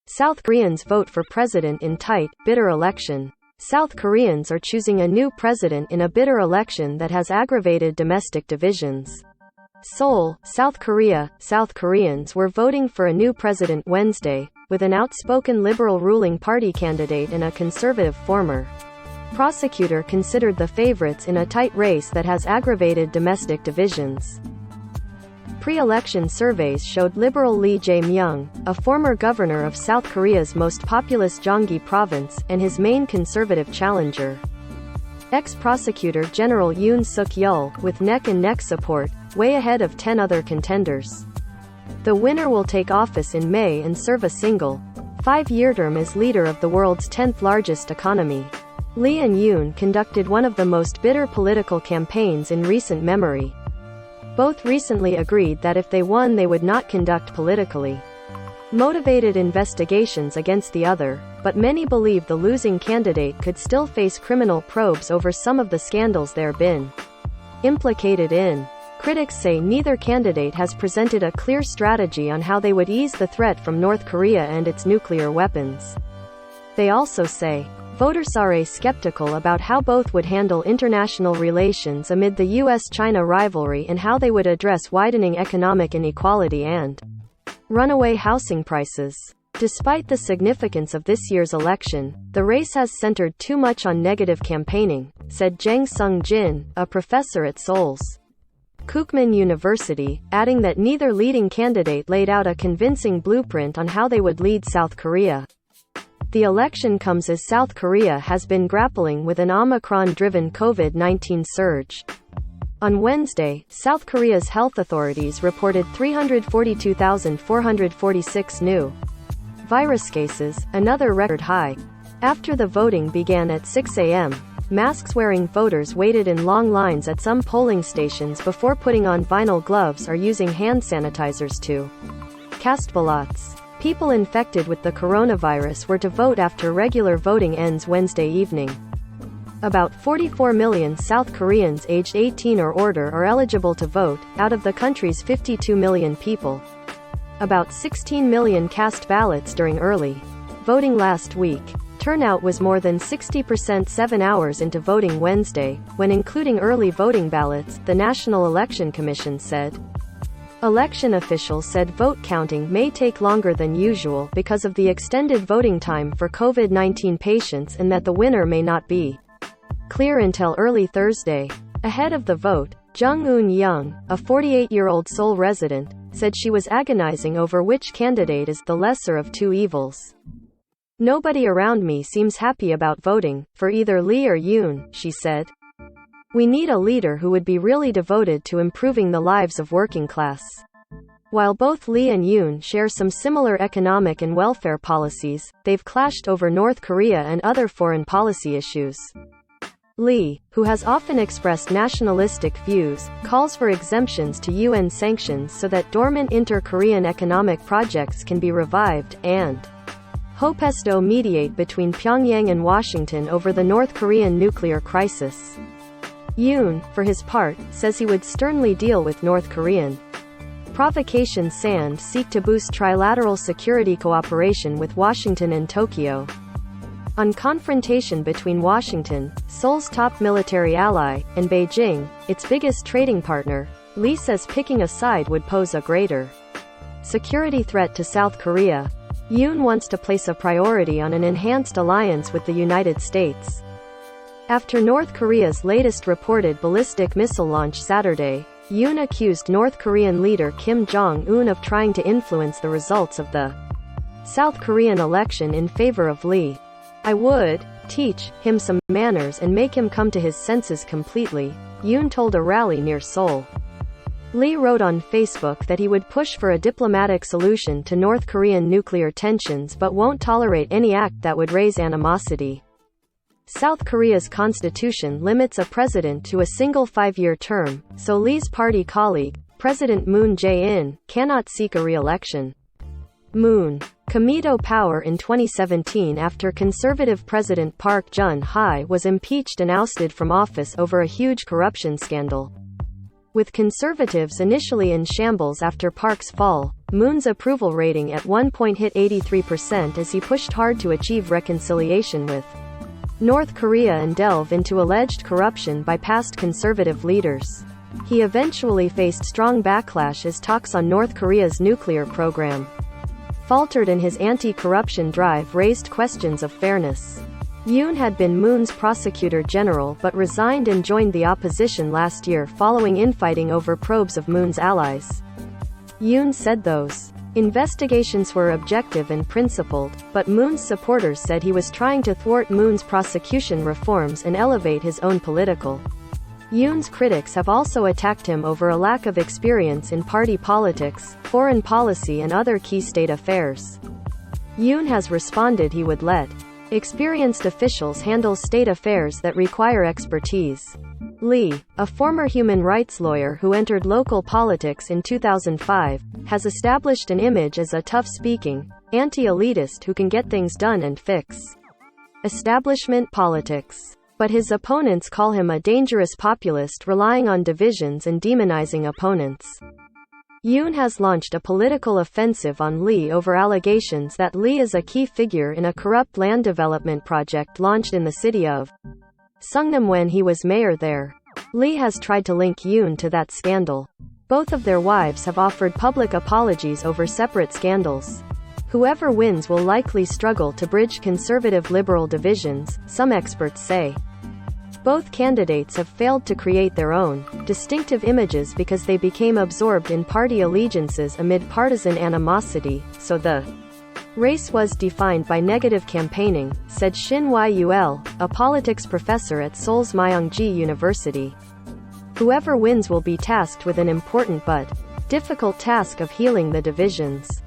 South Koreans vote for president in tight, bitter election. South Koreans are choosing a new president in a bitter election that has aggravated domestic divisions. Seoul, South Korea. South Koreans were voting for a new president Wednesday, with an outspoken liberal ruling party candidate and a conservative former prosecutor considered the favorites in a tight race that has aggravated domestic divisions. Pre-election surveys showed liberal Lee Jae-myung, a former governor of South Korea's most populous Gyeonggi province, and his main conservative challenger, ex-prosecutor General Yoon Suk-yeol, with neck-and-neck support, way ahead of 10 other contenders. The winner will take office in May and serve a single, 5-year term as leader of the world's 10th largest economy. Lee and Yoon conducted one of the most bitter political campaigns in recent memory. Both recently agreed that if they won they would not conduct politically motivated investigations against the other, but many believe the losing candidate could still face criminal probes over some of the scandals they've been implicated in. Critics say neither candidate has presented a clear strategy on how they would ease the threat from North Korea and its nuclear weapons. They also say voters are skeptical about how both would handle international relations amid the US-China rivalry and how they would address widening economic inequality and runaway housing prices. Despite the significance of this year's election, the race has centered too much on negative campaigning, said Jang Sung-jin, a professor at Seoul's Kookmin University, adding that neither leading candidate laid out a convincing blueprint on how they would lead South Korea. The election comes as South Korea has been grappling with an Omicron-driven COVID-19 surge. On Wednesday, South Korea's health authorities reported 342,446 new virus cases, another record high. After the voting began at 6 a.m., mask-wearing voters waited in long lines at some polling stations before putting on vinyl gloves or using hand sanitizers to cast ballots. People infected with the coronavirus were to vote after regular voting ends Wednesday evening. About 44 million South Koreans aged 18 or older are eligible to vote, out of the country's 52 million people. About 16 million cast ballots during early voting last week. Turnout was more than 60% 7 hours into voting Wednesday, when including early voting ballots, the National Election Commission said. Election officials said vote counting may take longer than usual because of the extended voting time for COVID-19 patients and that the winner may not be clear until early Thursday. Ahead of the vote, Jung Eun-young, a 48-year-old Seoul resident, said she was agonizing over which candidate is the lesser of two evils. "Nobody around me seems happy about voting for either Lee or Yoon," she said. "We need a leader who would be really devoted to improving the lives of working class." While both Lee and Yoon share some similar economic and welfare policies, they've clashed over North Korea and other foreign policy issues. Lee, who has often expressed nationalistic views, calls for exemptions to UN sanctions so that dormant inter-Korean economic projects can be revived, and hopes to mediate between Pyongyang and Washington over the North Korean nuclear crisis. Yoon, for his part, says he would sternly deal with North Korean provocations and seek to boost trilateral security cooperation with Washington and Tokyo. On confrontation between Washington, Seoul's top military ally, and Beijing, its biggest trading partner, Lee says picking a side would pose a greater security threat to South Korea. Yoon wants to place a priority on an enhanced alliance with the United States. After North Korea's latest reported ballistic missile launch Saturday, Yoon accused North Korean leader Kim Jong-un of trying to influence the results of the South Korean election in favor of Lee. "I would teach him some manners and make him come to his senses completely," Yoon told a rally near Seoul. Lee wrote on Facebook that he would push for a diplomatic solution to North Korean nuclear tensions but won't tolerate any act that would raise animosity. South Korea's constitution limits a president to a single 5-year term, so Lee's party colleague, President Moon Jae-in, cannot seek a re-election. Moon came to power in 2017 after conservative President Park Geun-hye was impeached and ousted from office over a huge corruption scandal. With conservatives initially in shambles after Park's fall, Moon's approval rating at one point hit 83% as he pushed hard to achieve reconciliation with North Korea and delve into alleged corruption by past conservative leaders. He eventually faced strong backlash as talks on North Korea's nuclear program faltered and his anti-corruption drive raised questions of fairness. Yoon had been Moon's prosecutor general but resigned and joined the opposition last year following infighting over probes of Moon's allies. Yoon said those investigations were objective and principled, but Moon's supporters said he was trying to thwart Moon's prosecution reforms and elevate his own political. Yoon's critics have also attacked him over a lack of experience in party politics, foreign policy and other key state affairs. Yoon has responded he would let experienced officials handle state affairs that require expertise. Lee, a former human rights lawyer who entered local politics in 2005, has established an image as a tough-speaking, anti-elitist who can get things done and fix establishment politics. But his opponents call him a dangerous populist relying on divisions and demonizing opponents. Yoon has launched a political offensive on Lee over allegations that Lee is a key figure in a corrupt land development project launched in the city of Sungnam when he was mayor there. Lee has tried to link Yoon to that scandal. Both of their wives have offered public apologies over separate scandals. Whoever wins will likely struggle to bridge conservative-liberal divisions, some experts say. Both candidates have failed to create their own distinctive images because they became absorbed in party allegiances amid partisan animosity, so the race was defined by negative campaigning, said Shin Yul, a politics professor at Seoul's Myeongji University. Whoever wins will be tasked with an important but difficult task of healing the divisions.